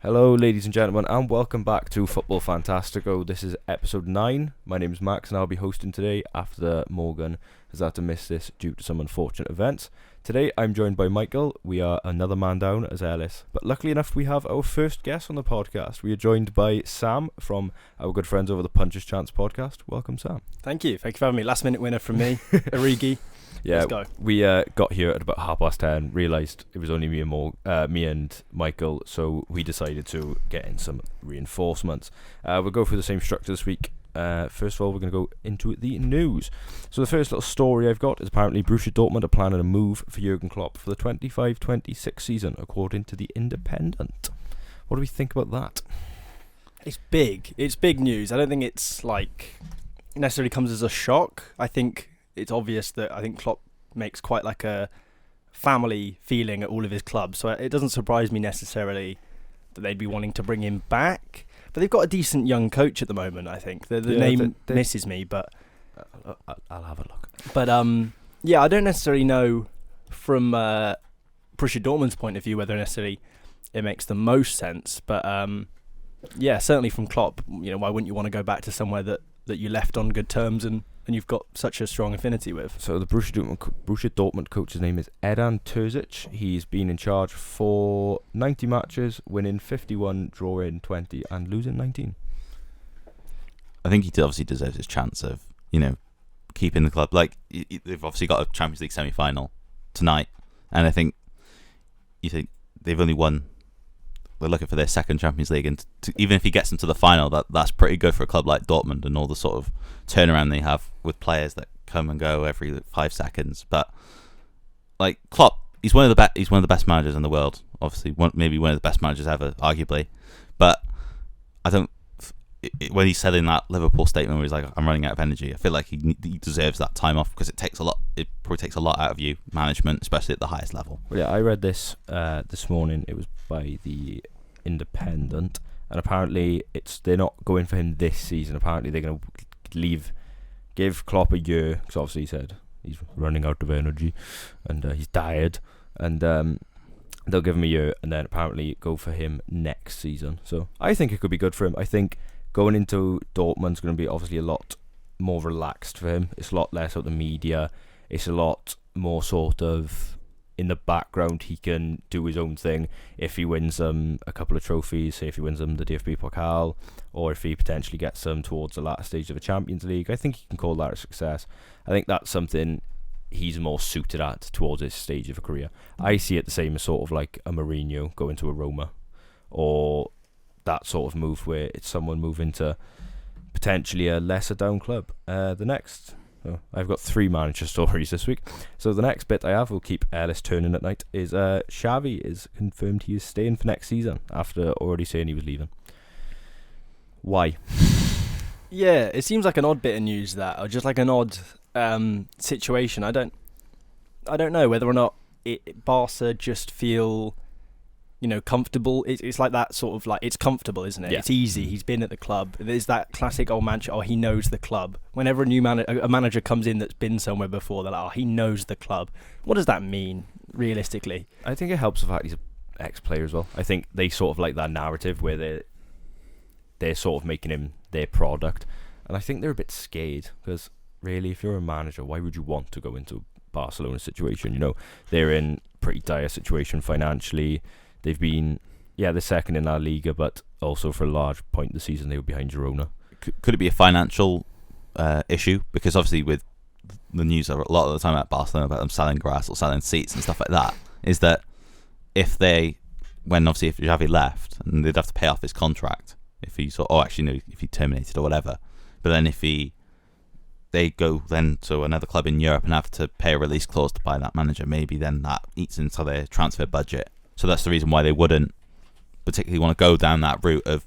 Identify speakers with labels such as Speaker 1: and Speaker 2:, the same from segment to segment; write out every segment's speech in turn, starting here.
Speaker 1: Hello, ladies and gentlemen, and welcome back to Football Fantastico. This is episode 9. My name is Max, and I'll be hosting today after Morgan has had to miss this due to some unfortunate events. Today, I'm joined by Michael. We are another man down as Ellis, but luckily enough, we have our first guest on the podcast. We are joined by Sam from our good friends over the Puncher's Chance podcast. Welcome, Sam.
Speaker 2: Thank you for having me. Last minute winner from me, Origi.
Speaker 1: Yeah,
Speaker 2: let's go.
Speaker 1: We got here at about 10:30, realised it was only me and Michael, so we decided to get in some reinforcements. We'll go through the same structure this week. First of all, we're going to go into the news. So the first little story I've got is apparently Borussia Dortmund are planning a move for Jurgen Klopp for the 25-26 season, according to The Independent. What do we think about that?
Speaker 2: It's big. It's big news. I don't think it's necessarily comes as a shock. I think it's obvious that I think Klopp makes quite like a family feeling at all of his clubs. So it doesn't surprise me necessarily that they'd be wanting to bring him back. But they've got a decent young coach at the moment, I think. The name misses me, but
Speaker 1: I'll have a look.
Speaker 2: But I don't necessarily know from Borussia Dortmund's point of view whether necessarily it makes the most sense. But certainly from Klopp, why wouldn't you want to go back to somewhere that you left on good terms and you've got such a strong affinity with?
Speaker 1: So the Borussia Dortmund coach's name is Edin Terzic. He's been in charge for 90 matches, winning 51, drawing 20, and losing 19.
Speaker 3: I think he obviously deserves his chance of, keeping the club. They've obviously got a Champions League semi-final tonight, and I think they've only won. They're looking for their second Champions League, and even if he gets them to the final, that's pretty good for a club like Dortmund and all the sort of turnaround they have with players that come and go every 5 seconds. But Klopp, he's one of the best managers in the world. Obviously, maybe one of the best managers ever, arguably. But I don't. When he said in that Liverpool statement where he's like, "I'm running out of energy," I feel like he deserves that time off because it takes a lot. It probably takes a lot out of you, management, especially at the highest level.
Speaker 1: Well, yeah, I read this this morning. It was by the Independent, and apparently they're not going for him this season. Apparently they're going to give Klopp a year because obviously he said he's running out of energy and he's tired, and they'll give him a year and then apparently go for him next season. So I think it could be good for him. I think going into Dortmund's going to be obviously a lot more relaxed for him. It's a lot less of the media. It's a lot more sort of in the background. He can do his own thing. If he wins a couple of trophies, say if he wins the DFB Pokal, or if he potentially gets them towards the latter stage of a Champions League, I think he can call that a success. I think that's something he's more suited at towards his stage of a career. I see it the same as sort of like a Mourinho going to a Roma, or that sort of move where it's someone moving to potentially a lesser down club. I've got 3 manager stories this week. So the next bit I have, will keep Ellis turning at night, is Xavi is confirmed he is staying for next season after already saying he was leaving. Why?
Speaker 2: Yeah, it seems like an odd bit of news that, or just like an odd situation. I don't know whether or not Barca just feel comfortable. It's like that sort of it's comfortable, isn't it? Yeah. It's easy. He's been at the club. There's that classic old manager. Oh, he knows the club. Whenever a manager comes in that's been somewhere before, they're like, oh, he knows the club. What does that mean realistically?
Speaker 1: I think it helps the fact he's an ex-player as well. I think they sort of like that narrative where they're sort of making him their product, and I think they're a bit scared because really, if you're a manager, why would you want to go into Barcelona's situation? They're in pretty dire situation financially. They've been, they're second in La Liga, but also for a large point of the season they were behind Girona.
Speaker 3: Could it be a financial issue? Because obviously with the news a lot of the time at Barcelona about them selling grass or selling seats and stuff like that, is that if Xavi left, and they'd have to pay off his contract if he if he terminated or whatever, but then if they go then to another club in Europe and have to pay a release clause to buy that manager, maybe then that eats into their transfer budget. So that's the reason why they wouldn't particularly want to go down that route of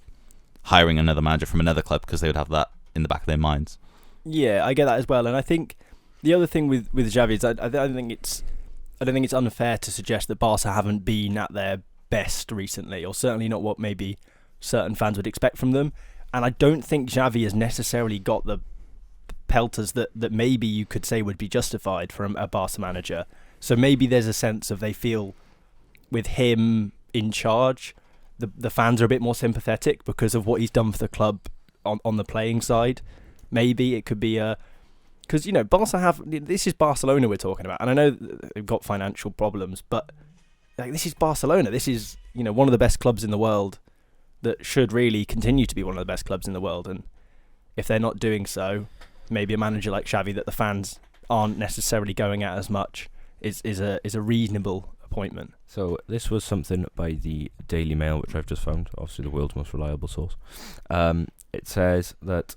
Speaker 3: hiring another manager from another club, because they would have that in the back of their minds.
Speaker 2: Yeah, I get that as well. And I think the other thing with Xavi is I don't think it's unfair to suggest that Barca haven't been at their best recently, or certainly not what maybe certain fans would expect from them. And I don't think Xavi has necessarily got the pelters that maybe you could say would be justified from a Barca manager. So maybe there's a sense of they feel with him in charge the fans are a bit more sympathetic because of what he's done for the club on the playing side. Maybe it could be because Barca this is Barcelona we're talking about, and I know they've got financial problems, but like this is Barcelona. This is one of the best clubs in the world that should really continue to be one of the best clubs in the world, and if they're not doing so, maybe a manager like Xavi that the fans aren't necessarily going at as much is a reasonable appointment.
Speaker 1: So this was something by the Daily Mail, which I've just found, obviously the world's most reliable source. It says that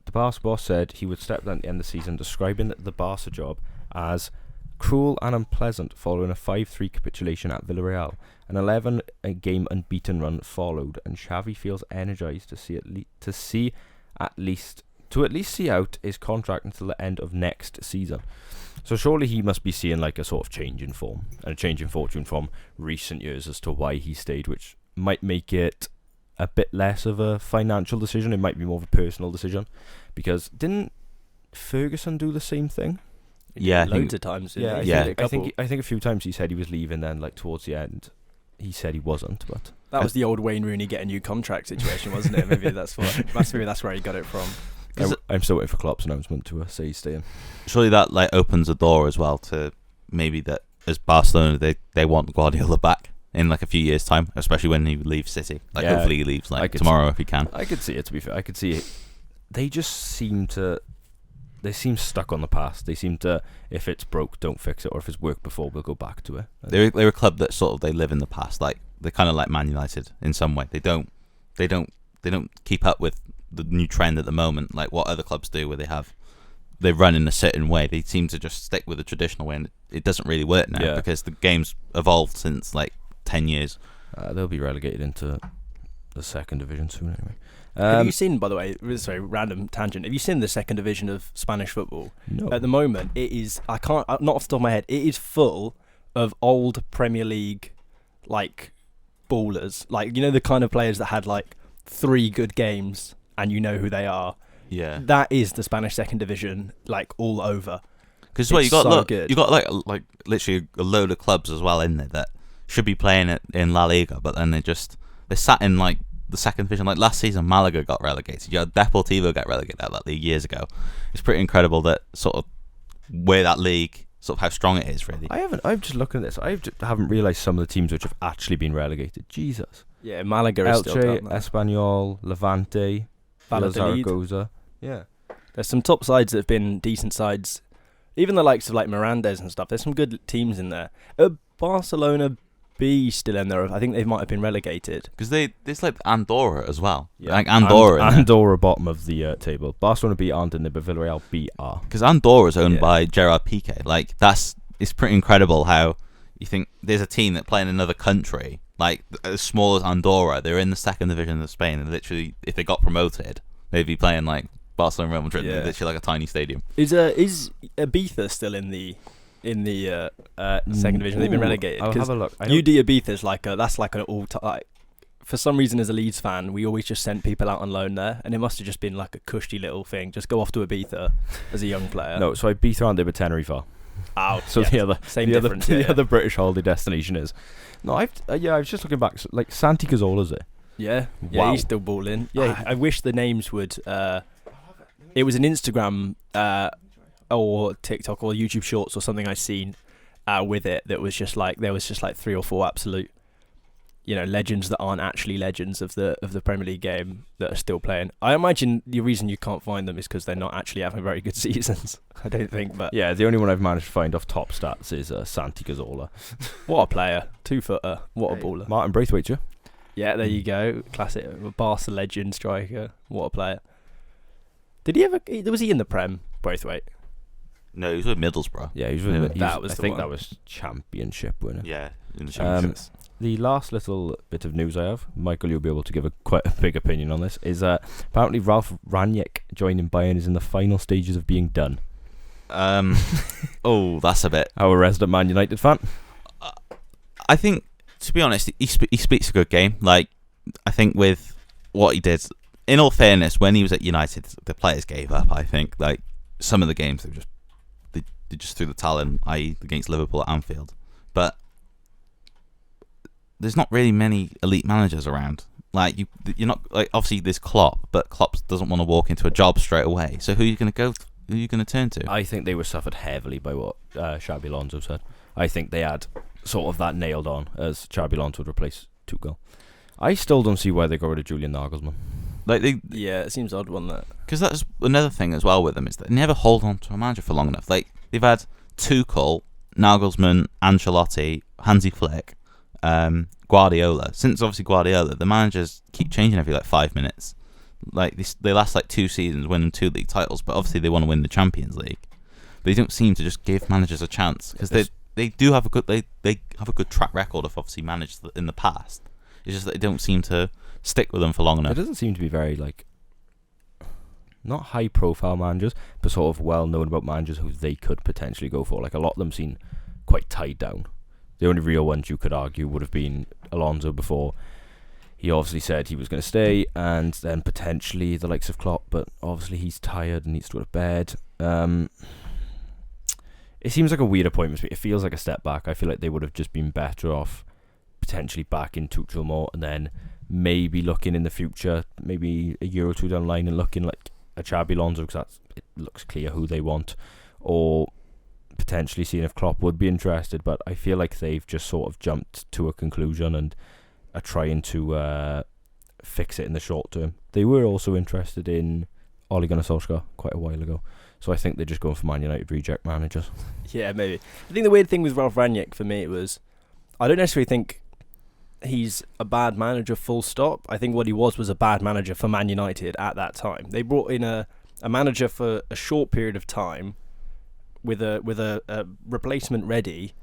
Speaker 1: the Barca boss said he would step down at the end of the season, describing the Barca job as cruel and unpleasant following a 5-3 capitulation at Villarreal. An 11-game unbeaten run followed, and Xavi feels energised to at least see out his contract until the end of next season. So surely he must be seeing like a sort of change in form and a change in fortune from recent years as to why he stayed, which might make it a bit less of a financial decision. It might be more of a personal decision, because didn't Ferguson do the same thing?
Speaker 3: Yeah,
Speaker 2: loads of times.
Speaker 1: I think a few times he said he was leaving. Then like towards the end, he said he wasn't. But
Speaker 2: that was the old Wayne Rooney get a new contract situation, wasn't it? Maybe that's where he got it from.
Speaker 1: I'm still waiting for Klopp's announcement to say he's staying.
Speaker 3: Surely that like opens a door as well to maybe that as Barcelona they want Guardiola back in like a few years' time, especially when he leaves City. Like hopefully he leaves like tomorrow if he can.
Speaker 1: I could see it. To be fair, I could see it. They just seem stuck on the past. They seem to, if it's broke, don't fix it, or if it's worked before, we'll go back to it.
Speaker 3: They're a club that sort of they live in the past. Like they're kind of like Man United in some way. They don't keep up with the new trend at the moment, like what other clubs do, where they run in a certain way. They seem to just stick with the traditional way, and it doesn't really work now because the game's evolved since like 10 years.
Speaker 1: They'll be relegated into the second division soon anyway.
Speaker 2: Have you seen, by the way, sorry, random tangent, have you seen the second division of Spanish football?
Speaker 1: No.
Speaker 2: At the moment, it is, not off the top of my head, it is full of old Premier League, like, ballers. Like, the kind of players that had, like, 3 good games, and you know who they are.
Speaker 3: Yeah.
Speaker 2: That is the Spanish second division, like, all over.
Speaker 3: Because you got like literally a load of clubs as well in there that should be playing it in La Liga, but then they sat in, like, the second division. Like last season, Malaga got relegated. You had Deportivo get relegated out of that league years ago. It's pretty incredible that sort of where that league, sort of how strong it is, really.
Speaker 1: I'm just looking at this. Haven't realised some of the teams which have actually been relegated. Jesus.
Speaker 2: Yeah, Malaga is still down there.
Speaker 1: Espanyol, Levante, Zaragoza. Yeah. There's
Speaker 2: some top sides that have been decent sides. Even the likes of like Mirandes and stuff. There's some good teams in there. Barcelona B still in there. I think they might have been relegated
Speaker 3: because there's like Andorra as well.
Speaker 1: Yeah.
Speaker 3: Like Andorra
Speaker 1: bottom of the table. Barcelona B aren't in there, but Villarreal B are.
Speaker 3: Because Andorra is owned by Gerard Piqué. Like it's pretty incredible how you think there's a team that play in another country, like as small as Andorra. They're in the second division of Spain, and literally, if they got promoted, they'd be playing like Barcelona, Real Madrid. They're literally like a tiny stadium.
Speaker 2: Is Ibiza still in the second division? They've been relegated.
Speaker 1: I'll have a look.
Speaker 2: UD Ibiza's that's like an all-time. Like, for some reason, as a Leeds fan, we always just sent people out on loan there, and it must have just been like a cushy little thing. Just go off to Ibiza as a young player.
Speaker 1: No, so Ibiza aren't there, but Tenerife.
Speaker 2: Oh,
Speaker 1: so the other British holiday destination is. No, I was just looking back. Like Santi Cazorla's there.
Speaker 2: Yeah,
Speaker 1: wow.
Speaker 2: He's still balling. Yeah, I wish the names would. It was an Instagram or TikTok or YouTube Shorts or something I seen with it that was just like there was just like 3 or 4 absolute, legends that aren't actually legends of the Premier League game that are still playing. I imagine the reason you can't find them is because they're not actually having very good seasons. I don't think, but
Speaker 1: yeah, the only one I've managed to find off top stats is Santi Cazorla.
Speaker 2: What a player, 2-footer, what a baller.
Speaker 1: Martin Braithwaite, yeah.
Speaker 2: Yeah, there you go, classic Barca legend striker. What a player. Did he ever? Was he in the Prem, Braithwaite?
Speaker 3: No, he was with Middlesbrough.
Speaker 1: Yeah, he was with. I think that was Championship winner.
Speaker 3: Yeah, in the Championships.
Speaker 1: The last little bit of news I have, Michael, you'll be able to give quite a big opinion on this, is apparently Ralf Rangnick joining Bayern is in the final stages of being done.
Speaker 3: That's a bit.
Speaker 1: Our resident Man United fan.
Speaker 3: I think, to be honest, he speaks a good game. Like, I think with what he did, in all fairness, when he was at United, the players gave up. I think like some of the games they just threw the towel in, i.e. against Liverpool at Anfield. But there's not really many elite managers around. Like you're not like obviously there's Klopp, but Klopp doesn't want to walk into a job straight away. So who are you going to go? Who are you going to turn to?
Speaker 1: I think they were suffered heavily by what Xabi Alonso said. I think they had sort of that nailed on as Xabi Alonso would replace Tuchel. I still don't see why they got rid of Julian Nagelsmann.
Speaker 3: Like
Speaker 2: it seems odd, wasn't it?
Speaker 3: Because that's another thing as well with them is that they never hold on to a manager for long enough. Like they've had Tuchel, Nagelsmann, Ancelotti, Hansi Flick, Guardiola. Since obviously Guardiola, the managers keep changing every like 5 minutes. Like they last like 2 seasons winning 2 league titles, but obviously they want to win the Champions League. But they don't seem to just give managers a chance because they do have a good they have a good track record of obviously managed in the past. It's just that they don't seem to stick with them for long enough.
Speaker 1: It doesn't seem to be very like not high profile managers, but sort of well known about managers who they could potentially go for. Like a lot of them seem quite tied down. The only real ones you could argue would have been Alonso before he obviously said he was going to stay, and then potentially the likes of Klopp, but obviously he's tired and needs to go to bed. It seems like a weird appointment to me. It feels like a step back. I feel like they would have just been better off potentially back in Tuchel more, and then maybe looking in the future, maybe a year or two down the line, and looking like a Xabi Alonso, because it looks clear who they want, or potentially seeing if Klopp would be interested. But I feel like they've just sort of jumped to a conclusion and are trying to fix it in the short term. They were also interested in Ole Gunnar Solskjaer quite a while ago, so I think they're just going for Man United reject managers.
Speaker 2: Yeah, maybe. I think the weird thing with Ralf Rangnick for me was I don't necessarily think he's a bad manager full stop. I think what he was a bad manager for Man United at that time. They brought in a manager for a short period of time with a replacement ready,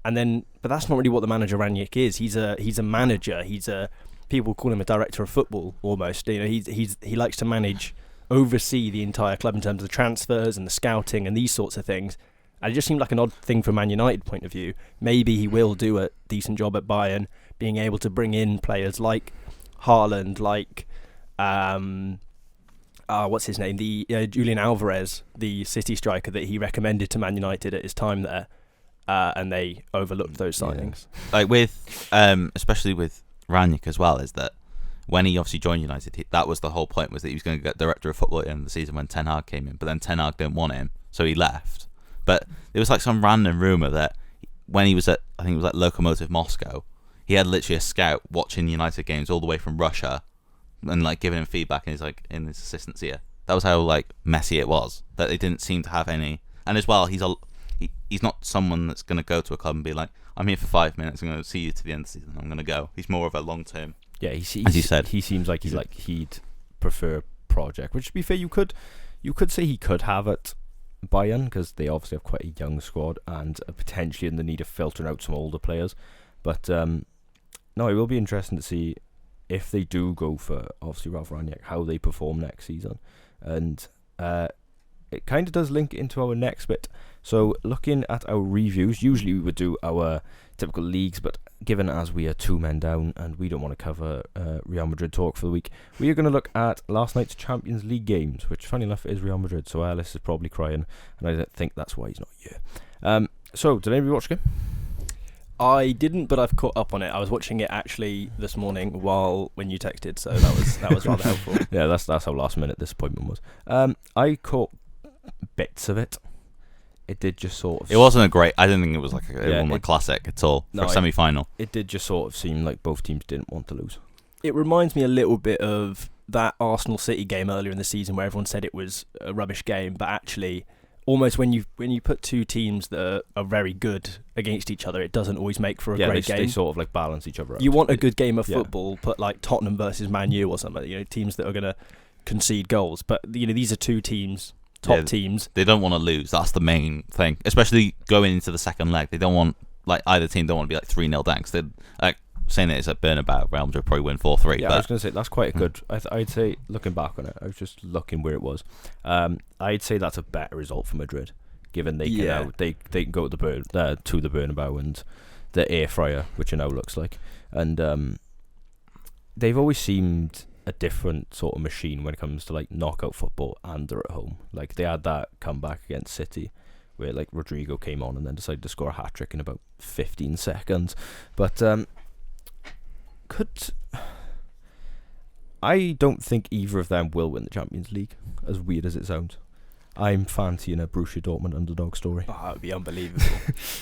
Speaker 2: and then but that's not really what the manager Rangnick is. He's a manager. People call him a director of football almost. You know, he likes to oversee the entire club in terms of the transfers and the scouting and these sorts of things. And it just seemed like an odd thing from Man United point of view. Maybe he will do a decent job at Bayern, being able to bring in players like Haaland, like what's his name, the Julian Alvarez, the City striker that he recommended to Man United at his time there, and they overlooked those signings.
Speaker 3: Yeah. Like with, especially with Rangnick as well, is that when he obviously joined United, that was the whole point, was that he was going to get director of football at the end of the season when Ten Hag came in, but then Ten Hag didn't want him, so he left. But there was like some random rumour that when he was at, I think it was like Lokomotiv Moscow, he had literally a scout watching United games all the way from Russia and like giving him feedback in his assistant's ear. That was how like messy it was, that they didn't seem to have any. And as well, he's not someone that's going to go to a club and be like, I'm here for 5 minutes, I'm going to see you to the end of the season, I'm going to go. He's more of a long term.
Speaker 1: Yeah,
Speaker 3: as you said,
Speaker 1: he seems like he'd prefer a project, which to be fair, you could say he could have at Bayern, because they obviously have quite a young squad and are potentially in the need of filtering out some older players. But no, it will be interesting to see if they do go for obviously Ralf Rangnick, how they perform next season. And it kind of does link into our next bit. So looking at our reviews, usually we would do our typical leagues, but given as we are 2 men down and we don't want to cover Real Madrid talk for the week, we are going to look at last night's Champions League games, which funny enough is Real Madrid, so Alice is probably crying, and I don't think that's why he's not here. So did anybody watch the game?
Speaker 2: I didn't, but I've caught up on it. I was watching it actually this morning when you texted, so that was rather helpful.
Speaker 1: Yeah, that's how last minute this appointment was. I caught bits of it. It did just sort of...
Speaker 3: It wasn't a great... I didn't think it was like a classic at all for a semi-final.
Speaker 1: It did just sort of seem like both teams didn't want to lose.
Speaker 2: It reminds me a little bit of that Arsenal City game earlier in the season where everyone said it was a rubbish game, but actually almost when you put two teams that are very good against each other, it doesn't always make for a great game.
Speaker 1: They sort of like balance each other out.
Speaker 2: You want a good game of football, put like Tottenham versus Man U or something, teams that are going to concede goals. But these are two teams... Top teams.
Speaker 3: They don't want to lose. That's the main thing. Especially going into the second leg. They don't want, either team don't want to be 3-0 down. Because they're, saying that it's at Bernabeu, Real Madrid probably win 4-3.
Speaker 1: Yeah, I was going to say, that's quite a good... I'd say, looking back on it, I was just looking where it was. I'd say that's a better result for Madrid, given they can now, they can go to the Bernabeu and the air fryer, which it now looks like. And they've always seemed... a different sort of machine when it comes to knockout football, and they're at home. They had that comeback against City where Rodrigo came on and then decided to score a hat-trick in about 15 seconds. But I don't think either of them will win the Champions League, as weird as it sounds. I'm fancying a Borussia Dortmund underdog story.
Speaker 2: Oh, that would be unbelievable.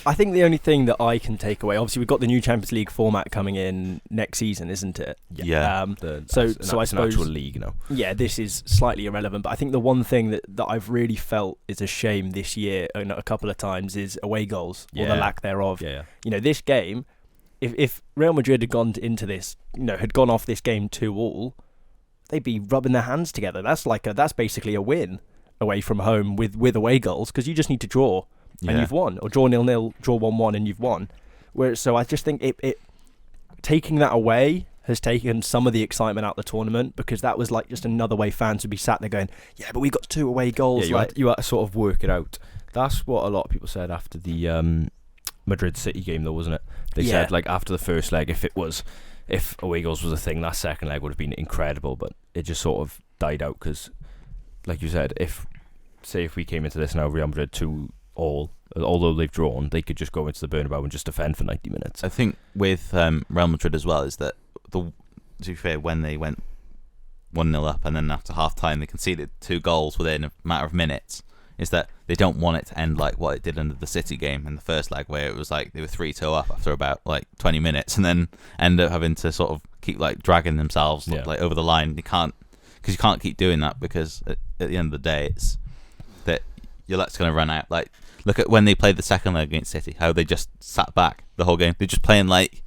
Speaker 2: I think the only thing that I can take away, obviously we've got the new Champions League format coming in next season, isn't it?
Speaker 3: Yeah.
Speaker 2: So I
Speaker 1: it's an
Speaker 2: suppose
Speaker 1: actual league now.
Speaker 2: Yeah, this is slightly irrelevant, but I think the one thing that I've really felt is a shame this year, a couple of times, is away goals or the lack thereof.
Speaker 1: Yeah.
Speaker 2: You know, this game, if Real Madrid had gone into this, had gone off this game 2-2, they'd be rubbing their hands together. That's basically a win away from home with away goals, because you just need to draw and you've won, or draw 0-0, draw 1-1 and you've won. So I just think it taking that away has taken some of the excitement out of the tournament, because that was like just another way fans would be sat there going, yeah, but we got 2 away goals.
Speaker 1: Yeah, you had to sort of work it out. That's what a lot of people said after the Madrid City game, though, wasn't it? They said, like, after the first leg, if away goals was a thing, that second leg would have been incredible, but it just sort of died out because, like you said, if we came into this now, Real Madrid 2-2, although they've drawn, they could just go into the Bernabeu and just defend for 90 minutes.
Speaker 3: I think with Real Madrid as well is that, to be fair, when they went 1-0 up and then after half time they conceded 2 goals within a matter of minutes, is that they don't want it to end like what it did under the City game in the first leg, where it was like they were 3-2 up after about like 20 minutes and then end up having to sort of keep like dragging themselves like over the line. You can't keep doing that, because at the end of the day it's that your luck's going to run out. Like, look at when they played the second leg against City, how they just sat back the whole game. They're just playing like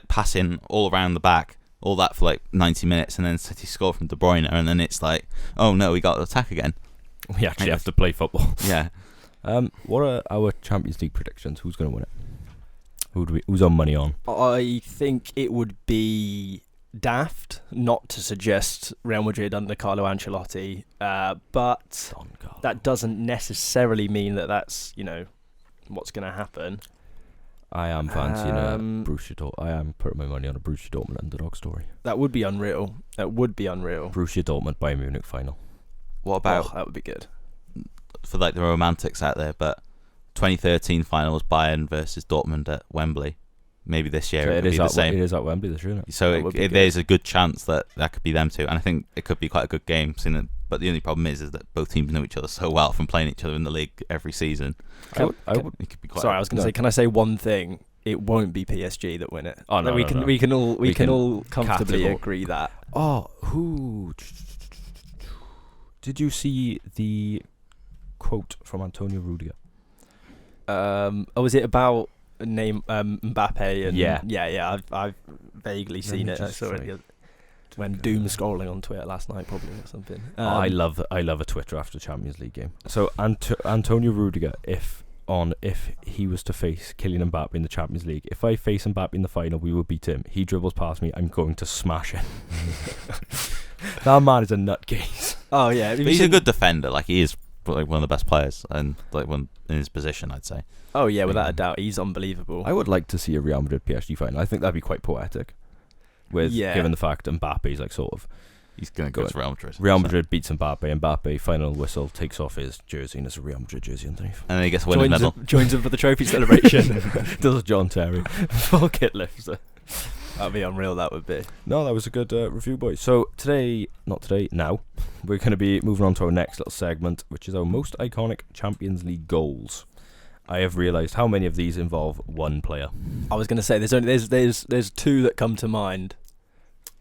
Speaker 3: passing all around the back, all that for like 90 minutes, and then City score from De Bruyne, and then it's like, oh no, we got to attack again.
Speaker 1: We actually have to play football.
Speaker 3: Yeah.
Speaker 1: What are our Champions League predictions? Who's going to win it? Who's on money on?
Speaker 2: I think it would be daft not to suggest Real Madrid under Carlo Ancelotti, but that doesn't necessarily mean that that's what's going to happen.
Speaker 1: I am fancying a Borussia Dortmund. I am putting my money on a Borussia Dortmund underdog story.
Speaker 2: That would be unreal.
Speaker 1: Borussia Dortmund Bayern Munich final.
Speaker 3: What about
Speaker 2: that would be good
Speaker 3: for like the romantics out there? But 2013 final was Bayern versus Dortmund at Wembley. Maybe this year it could be the same.
Speaker 1: It is at Wembley this year, isn't it?
Speaker 3: So there's a good chance that could be them two, and I think it could be quite a good game. But the only problem is that both teams know each other so well from playing each other in the league every season.
Speaker 2: I was going to say, can I say one thing? It won't be PSG that win it.
Speaker 1: Oh no,
Speaker 2: we can all comfortably agree that.
Speaker 1: Oh, who? Did you see the quote from Antonio Rudiger?
Speaker 2: Was it about Mbappe? And
Speaker 1: yeah.
Speaker 2: I've vaguely seen it. I saw it when doom scrolling on Twitter last night, probably, or something.
Speaker 1: I love a Twitter after Champions League game. So Antonio Rudiger, if he was to face Kylian Mbappe in the Champions League, if I face Mbappe in the final, we will beat him. He dribbles past me, I'm going to smash him. That man is a nutcase.
Speaker 2: Oh yeah,
Speaker 3: but he's a good defender. Like, he is like one of the best players, and like one in his position, I'd say.
Speaker 2: Oh yeah, without a doubt, he's unbelievable.
Speaker 1: I would like to see a Real Madrid PSG final. I think that'd be quite poetic. Given the fact Mbappe's like sort of,
Speaker 3: he's going to go to Real Madrid.
Speaker 1: Real Madrid beats Mbappe. Mbappe final whistle, takes off his jersey, and there's a Real Madrid jersey underneath.
Speaker 3: And then he gets a winner's medal.
Speaker 2: Joins him for the trophy celebration.
Speaker 1: Does John Terry full kit lifts?
Speaker 2: That'd be unreal. That would be.
Speaker 1: No, that was a good review, boys. So now we're going to be moving on to our next little segment, which is our most iconic Champions League goals. I have realised how many of these involve one player.
Speaker 2: I was going to say there's 2 that come to mind.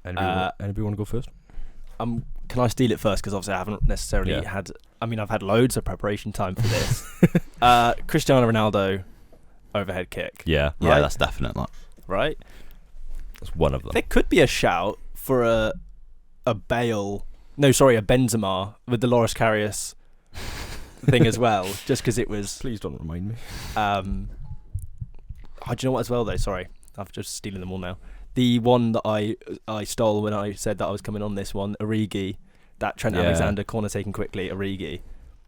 Speaker 1: Anybody want to go first?
Speaker 2: Can I steal it first? Because obviously I haven't necessarily had. I mean, I've had loads of preparation time for this. Cristiano Ronaldo overhead kick.
Speaker 1: Yeah,
Speaker 3: right? That's definite.
Speaker 2: Right.
Speaker 1: That's one of them.
Speaker 2: There could be a shout for a Benzema with the Loris Karius thing as well, just because it was.
Speaker 1: Please don't remind me.
Speaker 2: Do you know what as well though? Sorry, I've just stealing them all now. The one that I stole when I said that I was coming on this one, Origi, that Trent Alexander corner taken quickly, Origi,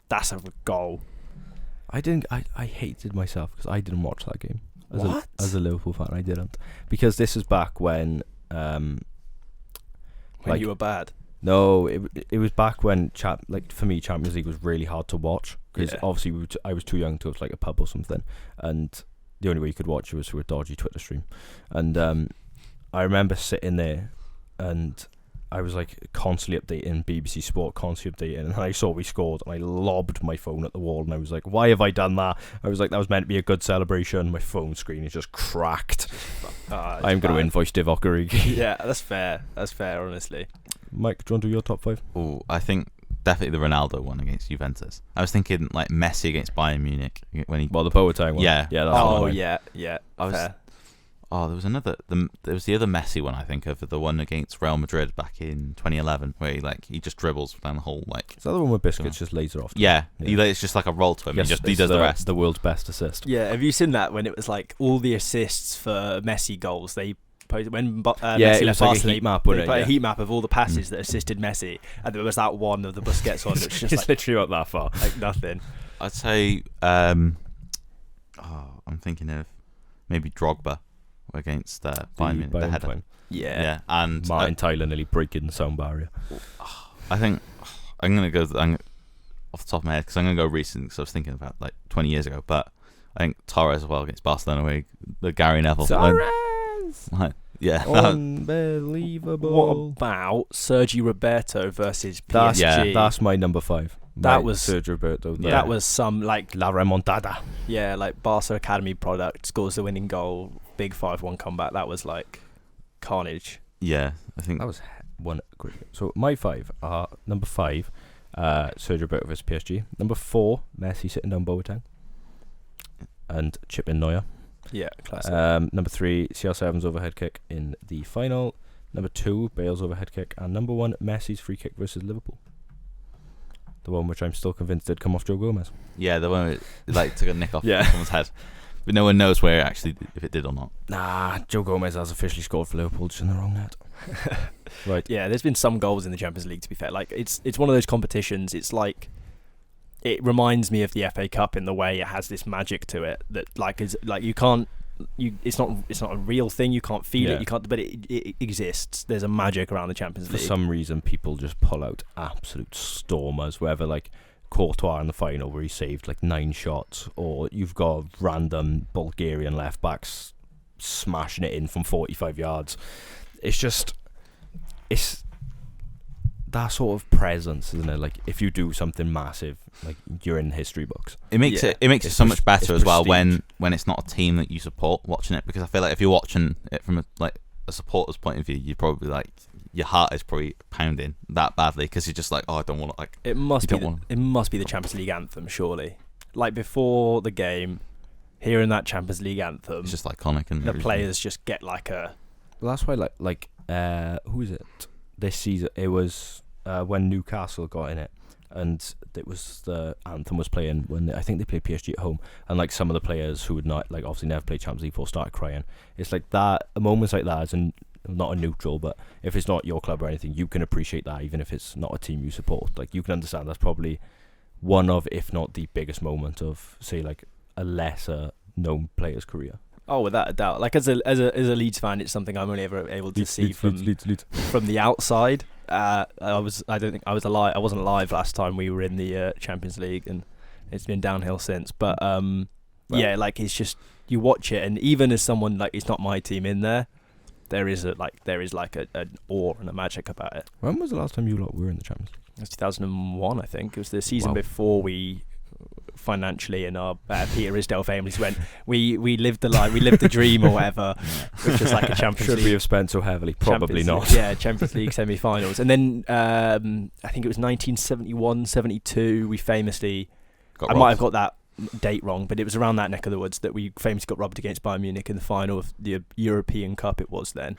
Speaker 2: that's a goal.
Speaker 1: I hated myself because I didn't watch that game. As a Liverpool fan, I didn't, because this is back when
Speaker 2: you were bad.
Speaker 1: No, it was back when for me Champions League was really hard to watch, because obviously I was too young to go to like a pub or something, and the only way you could watch it was through a dodgy Twitter stream, and I remember sitting there, and I was like constantly updating BBC Sport, constantly updating, and I saw we scored, and I lobbed my phone at the wall, and I was like, why have I done that? I was like, that was meant to be a good celebration. My phone screen is just cracked. I'm going to invoice Divock Origi.
Speaker 2: Yeah, that's fair. That's fair, honestly.
Speaker 1: Mike, do you want to do your top 5?
Speaker 3: Oh, I think definitely the Ronaldo one against Juventus. I was thinking like Messi against Bayern Munich when he.
Speaker 1: Well, the Boateng one.
Speaker 3: Yeah.
Speaker 1: Yeah. That's
Speaker 2: Oh,
Speaker 1: one.
Speaker 2: yeah.
Speaker 3: I was.
Speaker 2: Fair.
Speaker 3: Oh, there was another. There was the other Messi one, I think, of the one against Real Madrid back in 2011, where he just dribbles down the whole like.
Speaker 1: Is that the one where Biscuits just laser off?
Speaker 3: Yeah. It's just like a roll to him.
Speaker 1: Yes,
Speaker 3: he does the rest.
Speaker 1: The world's best assist.
Speaker 2: Yeah, have you seen that when it was like all the assists for Messi goals? They posted when
Speaker 1: Yeah,
Speaker 2: Messi
Speaker 1: it
Speaker 2: left
Speaker 1: was like a
Speaker 2: Barcelona,
Speaker 1: heat map,
Speaker 2: they
Speaker 1: wasn't it?
Speaker 2: put a
Speaker 1: Yeah.
Speaker 2: heat map of all the passes that assisted Messi, and there was that one of the Busquets one that's just
Speaker 1: It's
Speaker 2: like,
Speaker 1: literally not that far.
Speaker 2: like nothing.
Speaker 3: I'd say. I'm thinking of maybe Drogba against Bayern Munich, the header. Yeah, and
Speaker 1: Martin Tyler nearly breaking the sound barrier.
Speaker 3: I think I'm gonna go off the top of my head because I'm gonna go recent because I was thinking about like 20 years ago, but I think Torres as well against Barcelona, where the Gary Neville.
Speaker 1: Torres!
Speaker 3: Yeah.
Speaker 1: Unbelievable.
Speaker 2: What about Sergio Roberto versus PSG?
Speaker 1: That's my number 5.
Speaker 2: That was
Speaker 1: Sergio Roberto.
Speaker 3: Yeah.
Speaker 2: That was some like
Speaker 1: La Remontada.
Speaker 2: yeah, like Barca Academy product, scores the winning goal, big 5-1 comeback. That was like carnage.
Speaker 3: Yeah, I think
Speaker 1: That was one great. So my 5 are number 5, Sergio Roberto versus PSG. Number 4, Messi sitting down Boateng and chipping Neuer.
Speaker 2: Yeah, classic.
Speaker 1: Number 3, CR7's overhead kick in the final. Number 2, Bale's overhead kick, and number 1, Messi's free kick versus Liverpool. The one which I'm still convinced did come off Joe Gomez.
Speaker 3: yeah, the one it, like took a nick off
Speaker 1: Yeah.
Speaker 3: someone's head, but no one knows where actually if it did or not.
Speaker 1: Nah, Joe Gomez has officially scored for Liverpool, just in the wrong net. Right.
Speaker 2: Yeah, there's been some goals in the Champions League, to be fair. Like it's one of those competitions. It's like it reminds me of the FA Cup in the way it has this magic to it that like is like it's not a real thing. You can't feel
Speaker 1: Yeah.
Speaker 2: it. You can't, but it exists. There's a magic around the Champions
Speaker 1: For
Speaker 2: League.
Speaker 1: some reason, people just pull out absolute stormers, whether like Courtois in the final where he saved like 9 shots, or you've got random Bulgarian left backs smashing it in from 45 yards. It's that sort of presence, isn't it? Like if you do something massive, like you're in history books.
Speaker 3: It makes
Speaker 2: Yeah.
Speaker 3: it so
Speaker 1: It's
Speaker 3: much better
Speaker 1: it's
Speaker 3: as well
Speaker 1: prestige.
Speaker 3: when it's not a team that you support watching it, because I feel like if you're watching it from a supporter's point of view, you probably like your heart is probably pounding that badly because you're just like, oh, I don't want to like.
Speaker 2: It must
Speaker 3: You
Speaker 2: be.
Speaker 3: don't want-
Speaker 2: It must be the Champions League anthem, surely. Like before the game, hearing that Champions League anthem,
Speaker 3: It's just iconic, and
Speaker 2: the
Speaker 3: everything.
Speaker 2: players just get like a.
Speaker 1: Well, that's why who is it? This season it was when Newcastle got in it, and it was the anthem was playing when I think they played PSG at home, and like some of the players who would not like obviously never played Champions League before started crying. It's like that moments like that, as not a neutral, but if it's not your club or anything, you can appreciate that even if it's not a team you support. Like you can understand that's probably one of, if not the biggest moment of say like a lesser known player's career.
Speaker 2: Oh, without a doubt. Like as a Leeds fan, it's something I'm only ever able to see from the outside. I don't think I was alive. I wasn't alive last time we were in the Champions League, and it's been downhill since. But yeah, like it's just you watch it, and even as someone like it's not my team in there, there is an awe and a magic about it.
Speaker 1: When was the last time you lot were in the Champions League?
Speaker 2: It was 2001, I think. It was the season
Speaker 1: Wow.
Speaker 2: before we financially in our Peter Isdale famously went. We lived the life, we lived the dream or whatever, which was like a Champions
Speaker 1: Should
Speaker 2: League.
Speaker 1: we have spent so heavily? Probably
Speaker 2: Champions
Speaker 1: not.
Speaker 2: League, yeah, Champions League semi-finals, and then I think it was 1971-72. We famously, I might have got that date wrong, but it was around that neck of the woods that we famously got robbed against Bayern Munich in the final of the European Cup. It was then,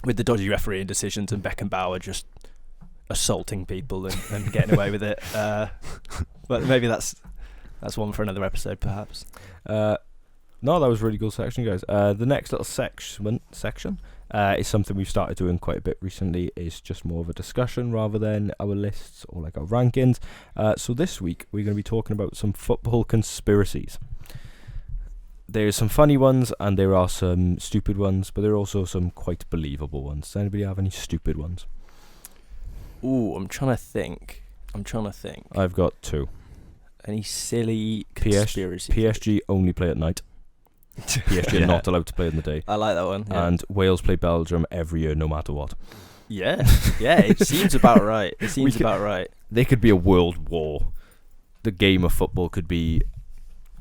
Speaker 2: with the dodgy refereeing decisions and Beckenbauer just assaulting people and getting away with it. But maybe that's one for another episode, perhaps.
Speaker 1: No, that was a really good section, guys. The next little section is something we've started doing quite a bit recently. It's just more of a discussion rather than our lists or like our rankings. So this week we're going to be talking about some football conspiracies. There's some funny ones and there are some stupid ones, but there are also some quite believable ones. Does anybody have any stupid ones?
Speaker 2: Ooh, I'm trying to think.
Speaker 1: I've got 2.
Speaker 2: Any silly conspiracy?
Speaker 1: PSG only play at night. PSG are not allowed to play on the day.
Speaker 2: I like that one. Yeah.
Speaker 1: And Wales play Belgium every year, no matter what.
Speaker 2: Yeah, it seems about right. It seems about right.
Speaker 1: There could be a world war. The game of football could be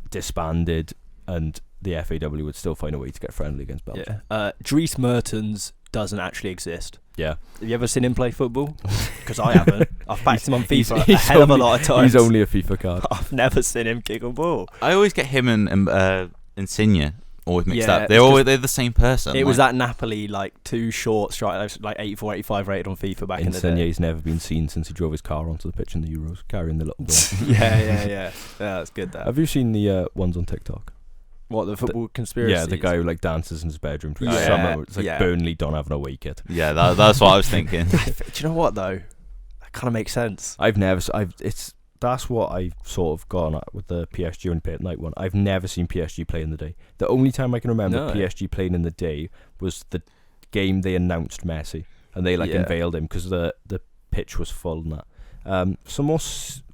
Speaker 1: disbanded, and the FAW would still find a way to get friendly against Belgium.
Speaker 2: Yeah. Dries Mertens doesn't actually exist.
Speaker 1: Yeah.
Speaker 2: Have you ever seen him play football? Because I haven't. I've backed him on FIFA
Speaker 1: He's
Speaker 2: a hell of a lot of times.
Speaker 1: He's only a FIFA card.
Speaker 2: I've never seen him kick a ball.
Speaker 3: I always get him and Insigne always mixed up.
Speaker 2: it's
Speaker 3: They're the same person.
Speaker 2: It was that Napoli, like, too short strike, like 84, 85 rated on FIFA back in the day.
Speaker 1: Insigne's never been seen since he drove his car onto the pitch in the Euros, carrying the little ball.
Speaker 2: Yeah. Yeah, that's good, that.
Speaker 1: Have you seen the ones on TikTok?
Speaker 2: What, the football conspiracy?
Speaker 1: Yeah, the guy who like dances in his bedroom.
Speaker 2: Yeah,
Speaker 1: It's like Burnley don't have an away kit.
Speaker 3: Yeah, that's what I was thinking.
Speaker 2: Do you know what, though? That kind of makes sense.
Speaker 1: That's what I've sort of gone at with the PSG and Pay at Night one. I've never seen PSG play in the day. The only time I can remember PSG playing in the day was the game they announced Messi, and they unveiled him because the pitch was full and that. Some more,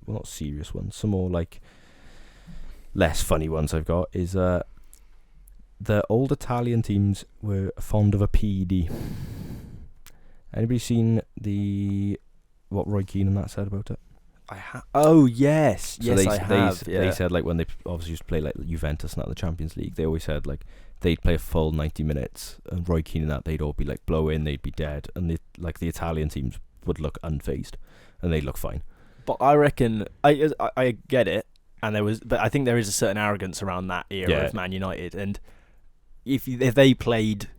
Speaker 1: not serious ones, some more like less funny ones I've got is the old Italian teams were fond of a PED. Anybody seen what Roy Keane and that said about it?
Speaker 2: Oh, yes.
Speaker 1: So
Speaker 2: I have.
Speaker 1: They said, like, when they obviously used to play like Juventus and that, the Champions League, they always said, like, they'd play a full 90 minutes, and Roy Keane and that, they'd all be, like, blow in, they'd be dead, and the Italian teams would look unfazed, and they'd look fine.
Speaker 2: But I reckon, I get it, but I think there is a certain arrogance around that era of Man United, and if they played,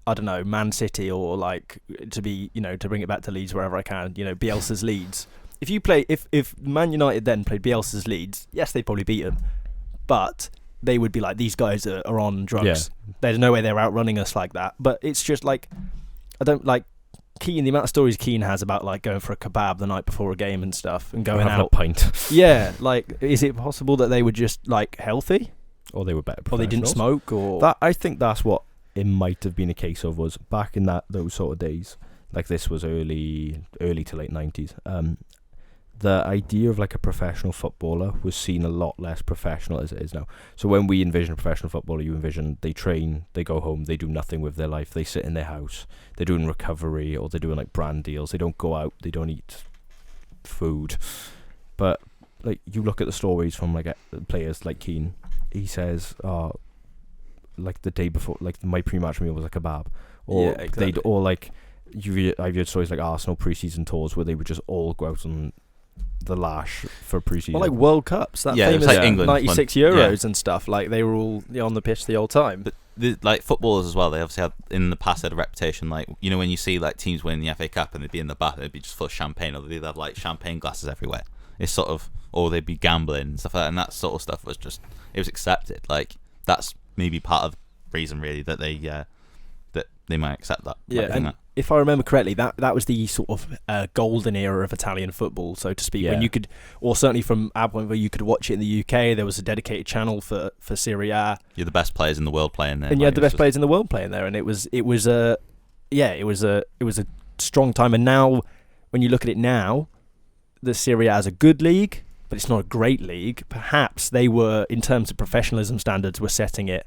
Speaker 2: I don't know, Man City, or, like, to bring it back to Leeds wherever I can, Bielsa's Leeds. If Man United then played Bielsa's Leeds, yes, they'd probably beat them, but they would be like, these guys are on drugs. Yeah. There's no way they're outrunning us like that. But it's just like, I don't like Keane. The amount of stories Keane has about like going for a kebab the night before a game and stuff, and going out
Speaker 1: a pint.
Speaker 2: Yeah, like, is it possible that they were just like healthy,
Speaker 1: or they were better,
Speaker 2: or they didn't smoke, or
Speaker 1: that? I think that's what it might have been a case of, was back in those sort of days. Like, this was early to late 90s. The idea of like a professional footballer was seen a lot less professional as it is now. So when we envision a professional footballer, you envision they train, they go home, they do nothing with their life, they sit in their house, they're doing recovery, or they're doing like brand deals, they don't go out, they don't eat food. But like, you look at the stories from like players like Keane, he says, like the day before, like my pre-match meal was a kebab, or they'd all like, I've heard stories like Arsenal pre-season tours where they would just all go out on the lash for pre-season.
Speaker 2: Well, like World Cups, that famous like England 96 Euros and stuff. Like, they were all on the pitch the whole time.
Speaker 3: But like footballers as well, they obviously had in the past had a reputation. Like, when you see like teams winning the FA Cup and they'd be in the bath, they'd be just full of champagne, or they'd have like champagne glasses everywhere. It's sort of, or they'd be gambling and stuff like that. And that sort of stuff was just, it was accepted. Like, that's maybe part of the reason really that they might accept that.
Speaker 2: Yeah, and if I remember correctly, that was the sort of golden era of Italian football, so to speak. When you could, or certainly from our point where you could watch it in the UK, there was a dedicated channel for Serie A.
Speaker 3: You're the best players in the world playing there,
Speaker 2: and you had the best players in the world playing there, and it was a strong time. And now, when you look at it now, the Serie A is a good league, but it's not a great league. Perhaps they were, in terms of professionalism standards, were setting it,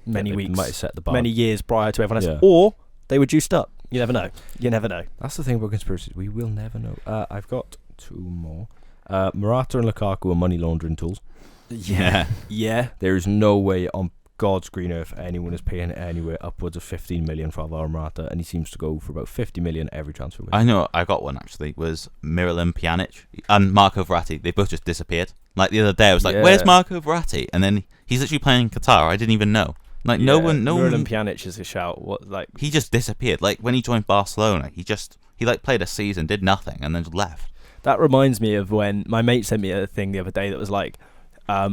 Speaker 2: many weeks,
Speaker 1: might have set the bar,
Speaker 2: many years prior to everyone else, or they were juiced up. You never know.
Speaker 1: That's the thing about conspiracies. We will never know. I've got two more. Morata and Lukaku are money laundering tools.
Speaker 2: Yeah.
Speaker 1: There is no way on God's green earth anyone is paying anywhere upwards of 15 million for Alvaro Morata, and he seems to go for about 50 million every transfer window.
Speaker 3: I know. I got one actually. Was Miralem Pjanic and Marco Verratti? They both just disappeared. Like, the other day, I was like, "Where's Marco Verratti?" And then he's actually playing in Qatar. I didn't even know. Like, no one.
Speaker 2: Miralem Pjanic is a shout.
Speaker 3: He just disappeared. Like, when he joined Barcelona, he played a season, did nothing, and then just left.
Speaker 2: That reminds me of when my mate sent me a thing the other day that was like,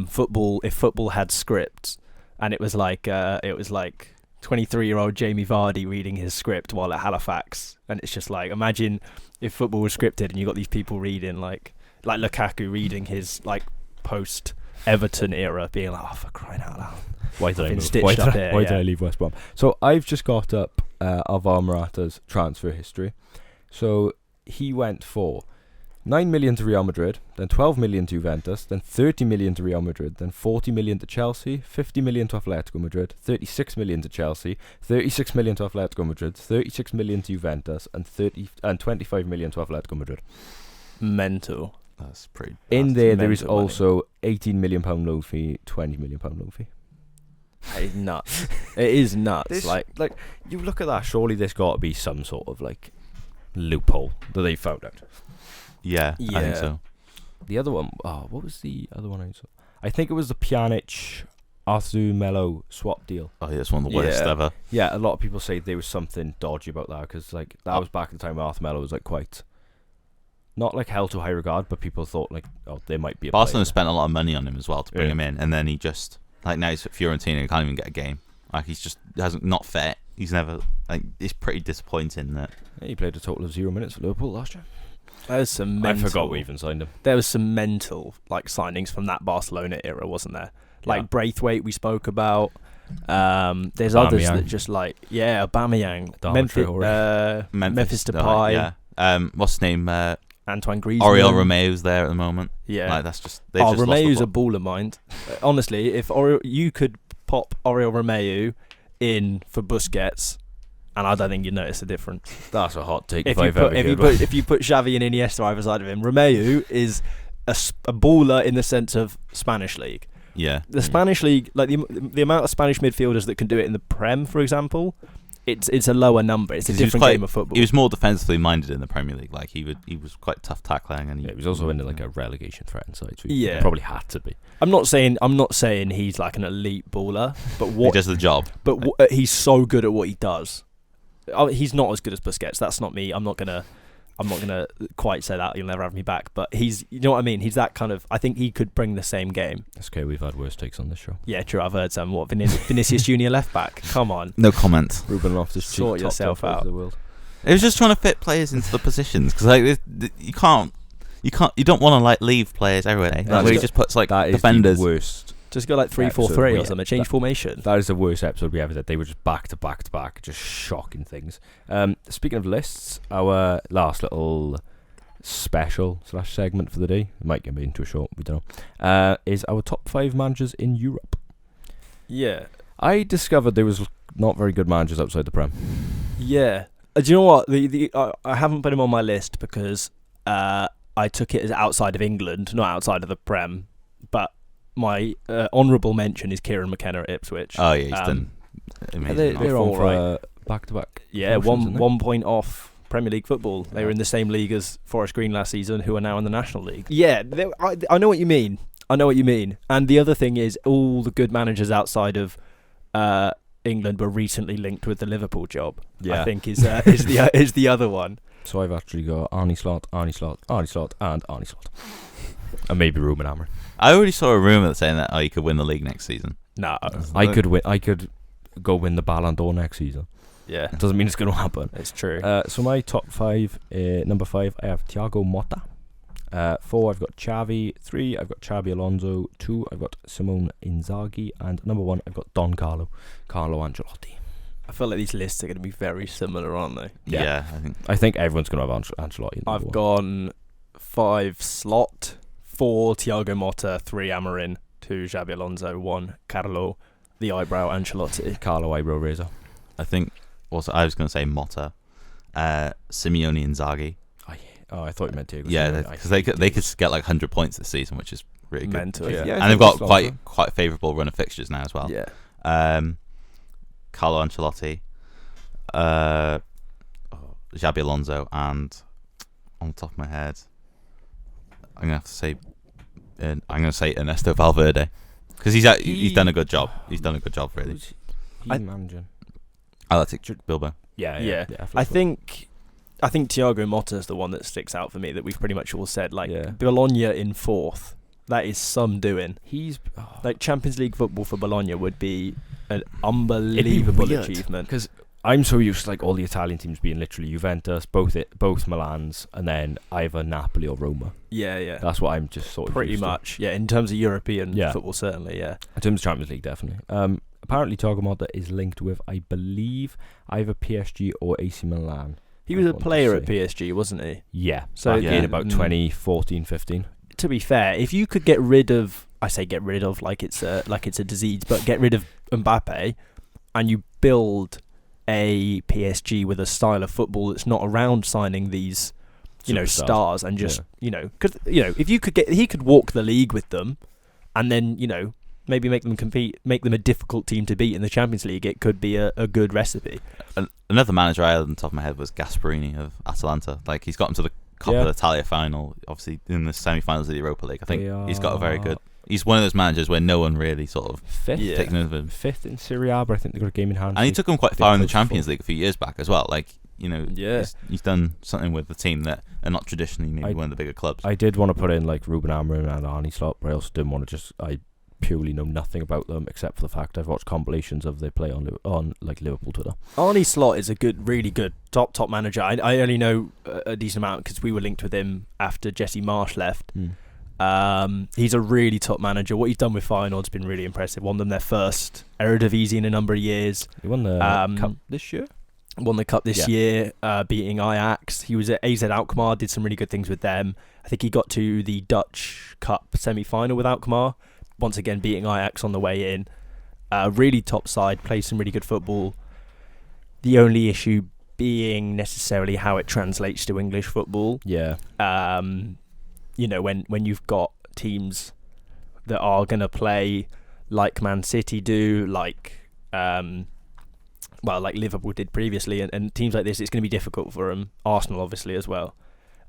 Speaker 2: football. If football had scripts, and it was like 23-year-old Jamie Vardy reading his script while at Halifax, and it's just like, imagine if football was scripted and you got these people reading like Lukaku reading his like post Everton era, being like, oh, for crying out loud.
Speaker 1: Why did I move? Why did I leave West Brom? So I've just got up Alvaro Morata's transfer history. So he went for 9 million to Real Madrid, then 12 million to Juventus, then 30 million to Real Madrid, then 40 million to Chelsea, 50 million to Atletico Madrid, 36 million to Chelsea, 36 million to Atletico Madrid, 36 million to Juventus, and 25 million to Atletico Madrid.
Speaker 2: Mental.
Speaker 3: That's pretty.
Speaker 1: In there is
Speaker 2: mental money.
Speaker 1: also 18 million pound loan fee, 20 million pound loan fee.
Speaker 2: It's nuts. It is nuts.
Speaker 1: This,
Speaker 2: like
Speaker 1: you look at that. Surely there's got to be some sort of like loophole that they found out.
Speaker 3: Yeah, I think
Speaker 2: Yeah.
Speaker 3: so.
Speaker 1: The other one, what was the other one I saw? I think it was the Pjanic Arthur Melo swap deal.
Speaker 3: Oh, yeah, that's one of the worst
Speaker 2: Yeah.
Speaker 3: ever.
Speaker 1: Yeah, a lot of people say there was something dodgy about that because like that was back at the time where Arthur Melo was like quite not like held to high regard, but people thought like, oh, there might be a
Speaker 3: Barcelona
Speaker 1: player.
Speaker 3: spent a lot of money on him as well to bring
Speaker 1: Yeah.
Speaker 3: him in, and then he just now he's at Fiorentina, he can't even get a game. Like he's just hasn't not fit. He's never it's pretty disappointing that.
Speaker 1: Yeah, he played a total of 0 minutes for Liverpool last year.
Speaker 2: there's some mental.
Speaker 1: I forgot we even signed him.
Speaker 2: There was some mental like signings from that Barcelona era, wasn't there? Like
Speaker 1: Yeah.
Speaker 2: Braithwaite, we spoke about. There's others
Speaker 1: Aubameyang.
Speaker 2: that just like Aubameyang,
Speaker 1: Traore.
Speaker 2: Memphis Depay,
Speaker 3: Yeah. What's his name?
Speaker 2: Antoine Griezmann.
Speaker 3: Oriol Romeo's there at the moment.
Speaker 2: Yeah.
Speaker 3: Like that's just. They've just lost the
Speaker 2: Romeo's a
Speaker 3: ball.
Speaker 2: baller mind. Honestly, if you could pop Oriol Romeu in for Busquets, and I don't think you'd notice the difference.
Speaker 1: That's a hot take.
Speaker 2: If
Speaker 1: I've ever heard one.
Speaker 2: you put Xavi and Iniesta either side of him, Romeu is a baller in the sense of Spanish league.
Speaker 3: Yeah.
Speaker 2: The Spanish league, like the amount of Spanish midfielders that can do it in the Prem, for example, it's a lower number. It's a
Speaker 3: 'Cause he was
Speaker 2: different
Speaker 3: quite-
Speaker 2: game of football.
Speaker 3: He was more defensively minded in the Premier League. Like he was quite tough tackling, and
Speaker 1: Yeah, he was also in like a relegation threat side. So
Speaker 2: Yeah.
Speaker 1: he probably had to be.
Speaker 2: I'm not saying he's like an elite baller, but
Speaker 3: he does the job.
Speaker 2: he's so good at what he does. He's not as good as Busquets. That's not me. I'm not gonna quite say that. You'll never have me back. But he's, you know what I mean. He's that kind of. I think he could bring the same game.
Speaker 1: It's okay. We've had worse takes on this show.
Speaker 2: Yeah, true. I've heard some. What Vinicius Junior left back? Come on.
Speaker 3: No comment.
Speaker 1: Ruben Loftus-Cheek,
Speaker 2: Sort
Speaker 1: top
Speaker 2: yourself
Speaker 1: top of
Speaker 2: out.
Speaker 1: the world.
Speaker 3: It was just trying to fit players into the positions because like you don't want to like leave players everywhere.
Speaker 1: That's
Speaker 3: Like, where he
Speaker 1: the-
Speaker 3: just puts like
Speaker 1: That is
Speaker 3: defenders.
Speaker 1: the worst.
Speaker 2: Just go like 3-4-3
Speaker 1: Episode,
Speaker 2: or
Speaker 1: yeah.
Speaker 2: something. Change formation.
Speaker 1: That is the worst episode we ever did. They were just back to back to back, just shocking things. Speaking of lists, our last little special / segment for the day, it might get made into a short, we don't know, is our top 5 managers in Europe.
Speaker 2: Yeah.
Speaker 1: I discovered there was not very good managers outside the Prem.
Speaker 2: Yeah. Do you know what? I haven't put him on my list because I took it as outside of England, not outside of the Prem. But my honourable mention is Kieran McKenna at Ipswich.
Speaker 3: Oh yeah, he's done amazing.
Speaker 1: They're on
Speaker 2: Before,
Speaker 1: for back to back.
Speaker 2: Yeah, one point off Premier League football. They were in the same league as Forest Green last season, who are now in the National League. Yeah, I know what you mean. And the other thing is, all the good managers outside of England were recently linked with the Liverpool job.
Speaker 1: Yeah.
Speaker 2: I think is the other one.
Speaker 1: So I've actually got Arnie Slot, and Arnie Slot. And maybe Ruben Amorim.
Speaker 3: I already saw a rumor saying that he could win the league next season.
Speaker 2: No.
Speaker 1: I could go win the Ballon d'Or next season.
Speaker 2: Yeah,
Speaker 1: Doesn't mean it's going to happen.
Speaker 2: it's true.
Speaker 1: So my top 5, number 5, I have Thiago Motta. 4, I've got Xavi. 3, I've got Xabi Alonso. 2, I've got Simone Inzaghi. And number 1, I've got Carlo Ancelotti.
Speaker 2: I feel like these lists are going to be very similar, aren't they?
Speaker 1: Yeah.
Speaker 3: I
Speaker 1: I think everyone's going to have Ancelotti. in number
Speaker 2: I've
Speaker 1: 1.
Speaker 2: gone 5 Slot, 4 Thiago Motta, 3 Amorim, 2 Xabi Alonso, 1 Carlo the Eyebrow Ancelotti.
Speaker 1: Carlo Eyebrow Razor.
Speaker 3: I think also I was going to say Motta, Simeone Inzaghi.
Speaker 1: Oh, I thought you meant Thiago.
Speaker 3: Yeah, because they could get like 100 points this season, which is really good.
Speaker 2: Mental,
Speaker 1: Yeah.
Speaker 2: yeah.
Speaker 3: And they've got quite favourable run of fixtures now as well.
Speaker 2: Yeah.
Speaker 3: Carlo Ancelotti, Xabi Alonso, and on the top of my head, I'm gonna have to say, Ernesto Valverde, because he's done a good job. He's done a good job, really.
Speaker 1: He's
Speaker 2: I-
Speaker 1: managing.
Speaker 3: Athletic Bilbao.
Speaker 2: Yeah. I think Thiago Motta is the one that sticks out for me that we've pretty much all said. Like
Speaker 1: Yeah.
Speaker 2: Bologna in 4th, that is some doing.
Speaker 1: He's
Speaker 2: Like Champions League football for Bologna would be an unbelievable achievement.
Speaker 1: because I'm so used to like all the Italian teams being literally Juventus, both Milans, and then either Napoli or Roma.
Speaker 2: Yeah.
Speaker 1: That's what I'm just sort of
Speaker 2: Pretty
Speaker 1: used to.
Speaker 2: much. Yeah, in terms of European
Speaker 1: Yeah.
Speaker 2: football, certainly. Yeah.
Speaker 1: In terms of Champions League, definitely. Apparently, Thiago Motta is linked with, I believe, either PSG or AC Milan.
Speaker 2: He was
Speaker 1: I
Speaker 2: a
Speaker 1: want to
Speaker 2: player at
Speaker 1: say.
Speaker 2: PSG, wasn't he?
Speaker 1: Yeah.
Speaker 2: So
Speaker 1: Back
Speaker 3: yeah.
Speaker 1: in about 2014, 15.
Speaker 2: To be fair, if you could get rid of, I say get rid of like it's a disease, but get rid of Mbappe, and you build a PSG with a style of football that's not around signing these,
Speaker 1: Superstars.
Speaker 2: stars, and just because if you could he could walk the league with them, and then maybe make them compete, make them a difficult team to beat in the Champions League. It could be a good recipe.
Speaker 3: Another manager I had on the top of my head was Gasperini of Atalanta. Like, he's got him to the Coppa Italia final, obviously in the semi-finals of the Europa League. I think he's got a very good. He's one of those managers where no one really sort of
Speaker 1: Fifth.
Speaker 3: takes note of him.
Speaker 1: Fifth in Serie A, but I think they got a game in hand.
Speaker 3: And he took him quite far in the
Speaker 1: close to
Speaker 3: Champions
Speaker 1: fourth.
Speaker 3: League a few years back as well. Like, he's done something with the team that are not traditionally maybe one of the bigger clubs.
Speaker 1: I did want to put in like Ruben Amorim and Arne Slot, but I also didn't want to I purely know nothing about them except for the fact I've watched compilations of they play on like Liverpool Twitter.
Speaker 2: Arne Slot is a really good top manager. I only know a decent amount because we were linked with him after Jesse Marsh left. He's a really top manager. What he's done with Feyenoord's been really impressive. Won them their first Eredivisie in a number of years.
Speaker 1: He won the cup this year.
Speaker 2: Won the cup this year, beating Ajax. He was at AZ Alkmaar, did some really good things with them. I think he got to the Dutch Cup semi-final with Alkmaar. Once again, beating Ajax on the way in. Really top side, plays some really good football. The only issue being necessarily how it translates to English football.
Speaker 1: Yeah.
Speaker 2: When you've got teams that are going to play like Man City do, like Liverpool did previously, and teams like this, it's going to be difficult for them. Arsenal, obviously, as well.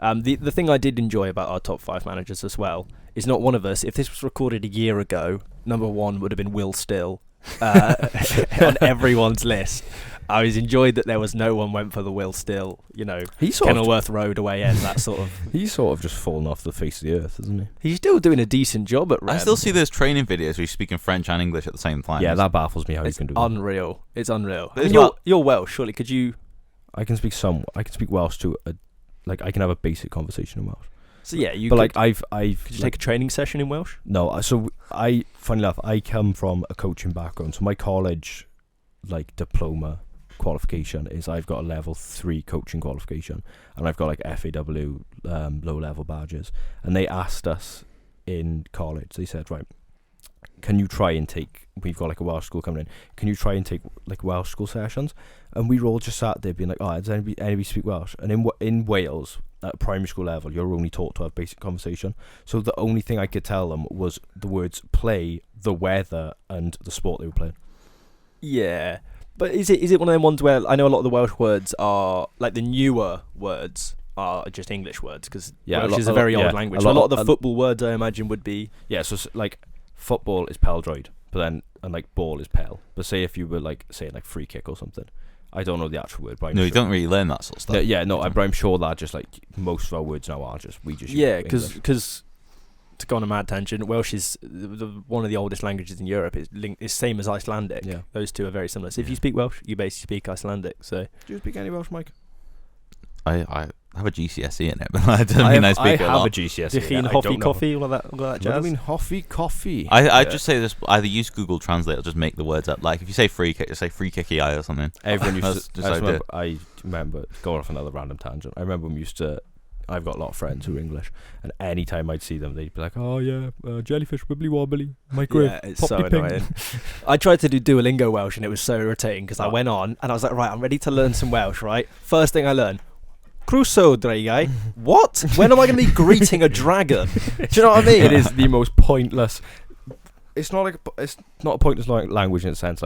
Speaker 2: The thing I did enjoy about our top 5 managers as well is not one of us. If this was recorded a year ago, number 1 would have been Will Still on everyone's list. I always enjoyed that there was no one went for the Will Still, Kenilworth Road away end, that sort of.
Speaker 1: He's sort of just fallen off the face of the earth, isn't he?
Speaker 2: He's still doing a decent job at Rem.
Speaker 3: I still see those training videos where he's speaking French and English at the same time.
Speaker 1: Yeah, that baffles me how
Speaker 2: It's
Speaker 1: you can do that.
Speaker 2: unreal. It's unreal.
Speaker 3: But
Speaker 2: You're Welsh, surely. Could you?
Speaker 1: I can speak Welsh to I can have a basic conversation in Welsh.
Speaker 2: So yeah, you.
Speaker 1: But
Speaker 2: could,
Speaker 1: I've
Speaker 2: could you take a training session in Welsh?
Speaker 1: No, funny enough, I come from a coaching background, so my college diploma qualification is I've got a level 3 coaching qualification, and I've got FAW low level badges. And they asked us in college, they said, right, can you try and take, we've got a Welsh school coming in, can you try and take Welsh school sessions? And we were all just sat there being like, oh, does anybody speak Welsh? And in Wales, at primary school level, you're only taught to have basic conversation. So the only thing I could tell them was the words play, the weather, and the sport they were playing.
Speaker 2: Yeah. But is it one of them ones where I know a lot of the Welsh words are, the newer words are just English words, because Welsh is a very old language. A lot of the football words, I imagine, would be...
Speaker 1: Yeah, so football is peldroid, but then, and ball is pel. But say if you were saying free kick or something, I don't know the actual word, but
Speaker 3: you don't really learn that sort of stuff.
Speaker 1: But I'm sure that just most of our words now are we just
Speaker 2: yeah, because to go on a mad tangent, Welsh is one of the oldest languages in Europe. It's same as Icelandic.
Speaker 1: Yeah,
Speaker 2: those two are very similar. So if you speak Welsh, you basically speak Icelandic. So
Speaker 1: do you speak any Welsh, Mike?
Speaker 3: I have a GCSE in it, but I don't mean I speak
Speaker 1: I
Speaker 3: a
Speaker 1: have
Speaker 3: lot.
Speaker 1: a GCSE.
Speaker 2: Dichin, Hoffy, Coffee, all that
Speaker 1: What do
Speaker 2: jazz.
Speaker 1: you mean Hoffy Coffee?
Speaker 3: I just say this, either use Google Translate or just make the words up. If you say free kick, just say free kicky eye or something.
Speaker 1: Everyone used
Speaker 3: That's
Speaker 1: to. I remember going off another random tangent. I remember we used to. I've got a lot of friends who are English, and any time I'd see them, they'd be like, "Oh yeah, jellyfish wibbly wobbly, microwave."
Speaker 2: Yeah, it's so annoying. I tried to do Duolingo Welsh, and it was so irritating because I went on and I was like, right, I'm ready to learn some Welsh. Right, first thing I learned. Crusoe, guy. What? When am I going to be greeting a dragon? Do you know what I mean?
Speaker 1: It is the most pointless. It's not a pointless language in a sense.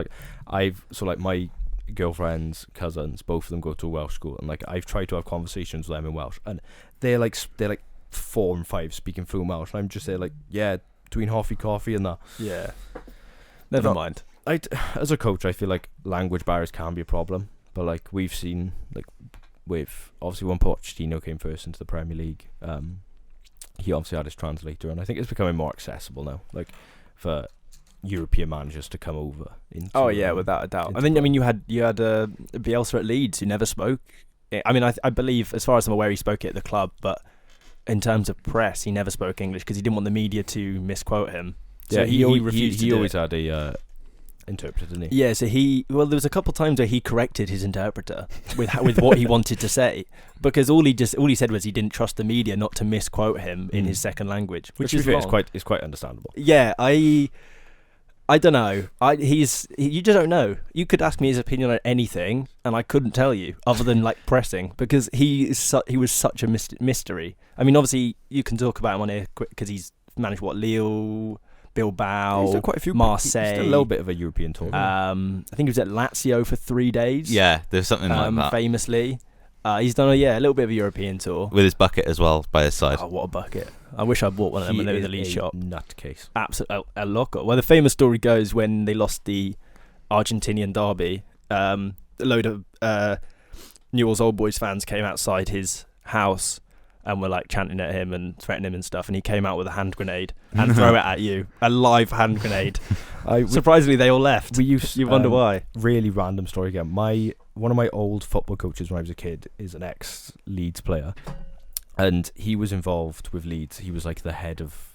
Speaker 1: My girlfriend's cousins, both of them go to a Welsh school, and I've tried to have conversations with them in Welsh, and they're 4 and 5 speaking fluent Welsh, and I'm just there between Hoffy Coffee and that.
Speaker 2: Yeah. Never mind.
Speaker 1: As a coach, I feel like language barriers can be a problem, but we've seen with obviously when Pochettino came first into the Premier League, he obviously had his translator, and I think it's becoming more accessible now, for European managers to come over.
Speaker 2: Without a doubt. I mean, you had Bielsa at Leeds who never spoke. I mean, I believe, as far as I'm aware, he spoke it at the club, but in terms of press, he never spoke English because he didn't want the media to misquote him. So
Speaker 1: Yeah,
Speaker 2: he refused.
Speaker 1: He always had interpreter, didn't he?
Speaker 2: Yeah, so there was a couple times where he corrected his interpreter with what he wanted to say, because all he said was he didn't trust the media not to misquote him in his second language, which is wrong.
Speaker 1: It's quite understandable.
Speaker 2: Yeah, I don't know. You just don't know. You could ask me his opinion on anything, and I couldn't tell you, other than like pressing, because he was such a mystery. I mean, obviously you can talk about him on here because he's managed Lille, Bilbao,
Speaker 1: He's done quite a few.
Speaker 2: Marseille.
Speaker 1: He's done a little bit of a European tour.
Speaker 2: I think he was at Lazio for 3 days.
Speaker 3: Yeah, there's something like that.
Speaker 2: Famously, he's done a little bit of a European tour
Speaker 3: With his bucket as well by his side.
Speaker 2: Oh, what a bucket! I wish I bought one of them when they were in the lead shop.
Speaker 1: Nutcase.
Speaker 2: Absolutely, a locker. Well, the famous story goes when they lost the Argentinian derby, a load of Newell's Old Boys fans came outside his house and were like chanting at him and threatening him and stuff, and he came out with a hand grenade and throw it at you, a live hand grenade. Surprisingly, they all left. You wonder why.
Speaker 1: Really random story again. One of my old football coaches when I was a kid is an ex-Leeds player, and he was involved with Leeds. He was like the head of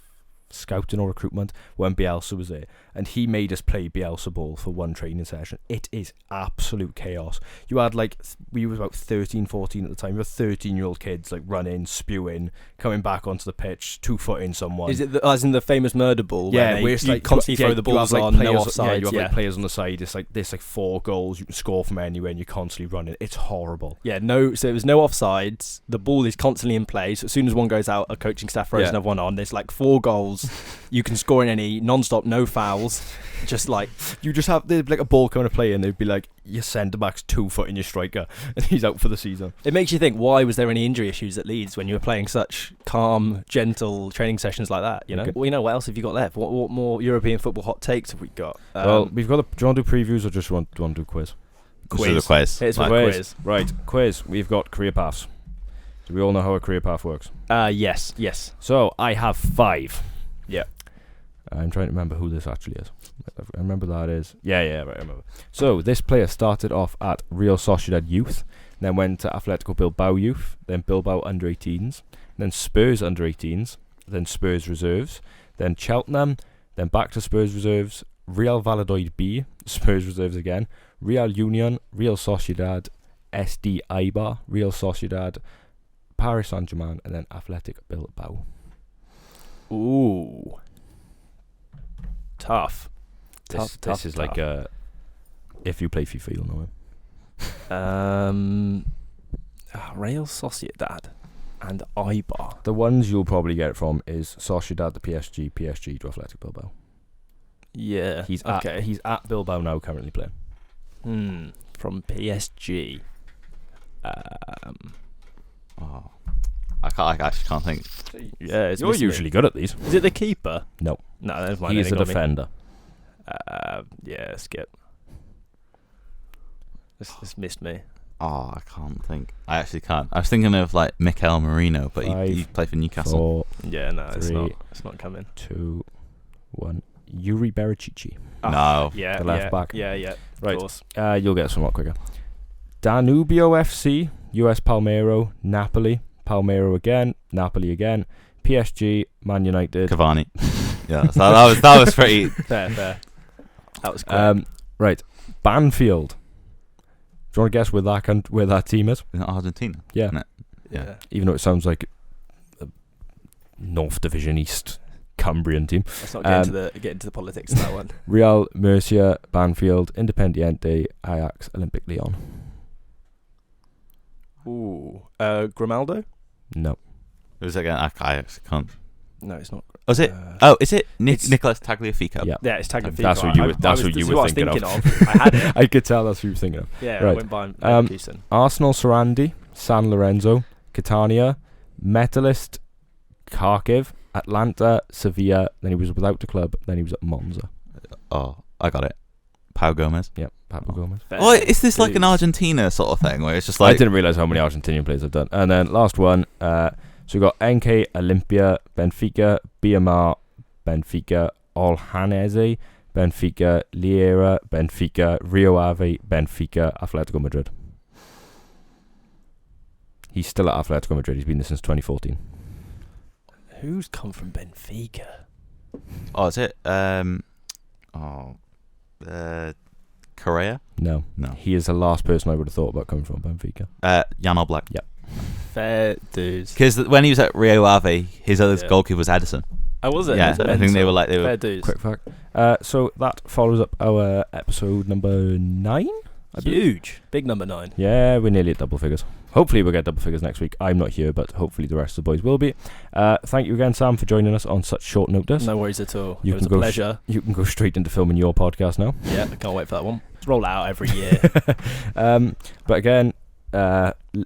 Speaker 1: scouting or recruitment when Bielsa was there, and he made us play Bielsa ball for one training session. It is absolute chaos. You had we were about 13, 14 at the time. You had 13-year-old kids like running, spewing, coming back onto the pitch, 2-footing someone.
Speaker 2: Is it as in the famous murder ball?
Speaker 1: Yeah,
Speaker 2: where you constantly throw the balls on, no offside.
Speaker 1: You have players on the side. It's there's 4 goals you can score from anywhere, and you're constantly running. It's horrible.
Speaker 2: Yeah, so it was no offsides. The ball is constantly in play. So as soon as one goes out, a coaching staff throws another one on. There's 4 goals. You can score in any, non-stop, no fouls. Just
Speaker 1: you just have a ball coming to play, and they'd be like, your centre back's 2-footing your striker, and he's out for the season.
Speaker 2: It makes you think, why was there any injury issues at Leeds when you were playing such calm, gentle training sessions like that? You know,
Speaker 1: Okay.
Speaker 2: What else have you got left? What more European football hot takes have we got?
Speaker 1: We've got. Do you want to do previews or just want to do a quiz?
Speaker 3: Quiz. The quiz.
Speaker 2: It's a
Speaker 1: Quiz.
Speaker 2: quiz.
Speaker 1: Right, quiz. We've got career paths. Do we all know how a career path works?
Speaker 2: Yes.
Speaker 1: So I have 5.
Speaker 2: Yeah.
Speaker 1: I'm trying to remember who this actually is. I remember that is. Yeah, right, I remember. So this player started off at Real Sociedad Youth, then went to Atletico Bilbao Youth, then Bilbao Under-18s, then Spurs Under-18s, then Spurs Reserves, then Cheltenham, then back to Spurs Reserves, Real Valladolid B, Spurs Reserves again, Real Union, Real Sociedad, SD Eibar, Real Sociedad, Paris Saint-Germain, and then Athletic Bilbao.
Speaker 2: Ooh. Tough.
Speaker 1: This is like if you play FIFA, you'll know him.
Speaker 2: Real Sociedad and Eibar.
Speaker 1: The ones you'll probably get it from is Sociedad to PSG, PSG to Athletic Bilbao.
Speaker 2: Yeah.
Speaker 1: He's at Bilbao now, currently playing.
Speaker 2: From PSG.
Speaker 3: I actually can't think.
Speaker 2: Yeah,
Speaker 1: You're usually good at these.
Speaker 2: Is it the keeper?
Speaker 1: No,
Speaker 2: that's mine.
Speaker 1: he's a defender.
Speaker 2: Yeah, skip. This missed me.
Speaker 3: Oh, I can't think. I actually can't. I was thinking of Mikel Merino, but he played for Newcastle.
Speaker 1: 4,
Speaker 2: Yeah, no, it's
Speaker 1: 3,
Speaker 2: not. It's not coming.
Speaker 1: 2, 1. Yuri Berichichi.
Speaker 3: No.
Speaker 2: Yeah,
Speaker 1: The left back.
Speaker 2: Yeah.
Speaker 1: Right.
Speaker 2: Of course.
Speaker 1: You'll get somewhat quicker. Danubio FC, US Palmero, Napoli, Palmero again, Napoli again, PSG, Man United.
Speaker 3: Cavani. Yeah, so that was pretty.
Speaker 2: Fair. That was quick.
Speaker 1: Right, Banfield. Do you want to guess where that team is?
Speaker 3: In Argentina.
Speaker 1: Yeah.
Speaker 3: Isn't it? Yeah.
Speaker 1: Even though it sounds like a North Division East Cumbrian team.
Speaker 2: Let's not get into the politics of that one.
Speaker 1: Real Murcia, Banfield, Independiente, Ajax, Olympic Lyon.
Speaker 2: Ooh. Grimaldo?
Speaker 1: No.
Speaker 3: Who's it again? I actually can't.
Speaker 2: No, it's not.
Speaker 3: Was it? Is it Nicolas Tagliafico?
Speaker 1: Yeah.
Speaker 2: Yeah, it's Tagliafico.
Speaker 1: That's what you were thinking of.
Speaker 2: I had it.
Speaker 1: I could tell that's what you were thinking of.
Speaker 2: Yeah,
Speaker 1: Right.
Speaker 2: I went by Leverkusen.
Speaker 1: Arsenal, Sarandi, San Lorenzo, Catania, Metalist, Kharkiv, Atlanta, Sevilla. Then he was without the club. Then he was at Monza.
Speaker 3: Oh, I got it. Pau Gomez.
Speaker 1: Yep, Pablo Gomez.
Speaker 3: Oh, is this like an Argentina sort of thing where it's just
Speaker 1: I
Speaker 3: like
Speaker 1: didn't realise how many Argentinian players I've done. And then last one. So we got NK, Olympia, Benfica, BMR, Benfica, Olhanese, Benfica, Liera, Benfica, Rio Ave, Benfica, Atletico Madrid. He's still at Atletico Madrid. He's been there since 2014.
Speaker 2: Who's come from Benfica?
Speaker 3: Oh, is it? Correa?
Speaker 1: No.
Speaker 3: No.
Speaker 1: He is the last person I would have thought about coming from Benfica.
Speaker 3: Jan Oblak.
Speaker 1: Yep.
Speaker 2: Fair dues.
Speaker 3: Because when he was at Rio Ave, his other goalkeeper was Edison.
Speaker 2: Oh, was it?
Speaker 3: Yeah, I think they were
Speaker 2: fair dues.
Speaker 1: Quick fact. So that follows up our episode number 9.
Speaker 2: Huge. Big number 9.
Speaker 1: Yeah, we're nearly at double figures. Hopefully we'll get double figures next week. I'm not here, but hopefully the rest of the boys will be. Thank you again, Sam, for joining us on such short notice.
Speaker 2: No worries at all.
Speaker 1: You
Speaker 2: It was a pleasure.
Speaker 1: You can go straight into filming your podcast now.
Speaker 2: Yeah, I can't wait for that one. Let's roll it out every year.
Speaker 1: But again,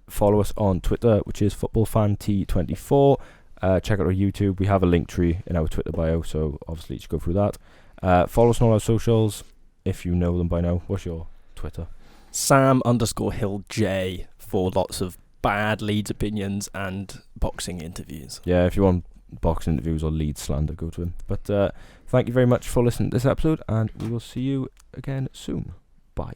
Speaker 1: follow us on Twitter, which is FootballFanT24. Check out our YouTube. We have a link tree in our Twitter bio, so obviously you should go through that. Follow us on all our socials if you know them by now. What's your Twitter?
Speaker 2: Sam_HillJ for lots of bad Leeds opinions and boxing interviews.
Speaker 1: Yeah, if you want boxing interviews or Leeds slander, go to him. But thank you very much for listening to this episode, and we will see you again soon. Bye.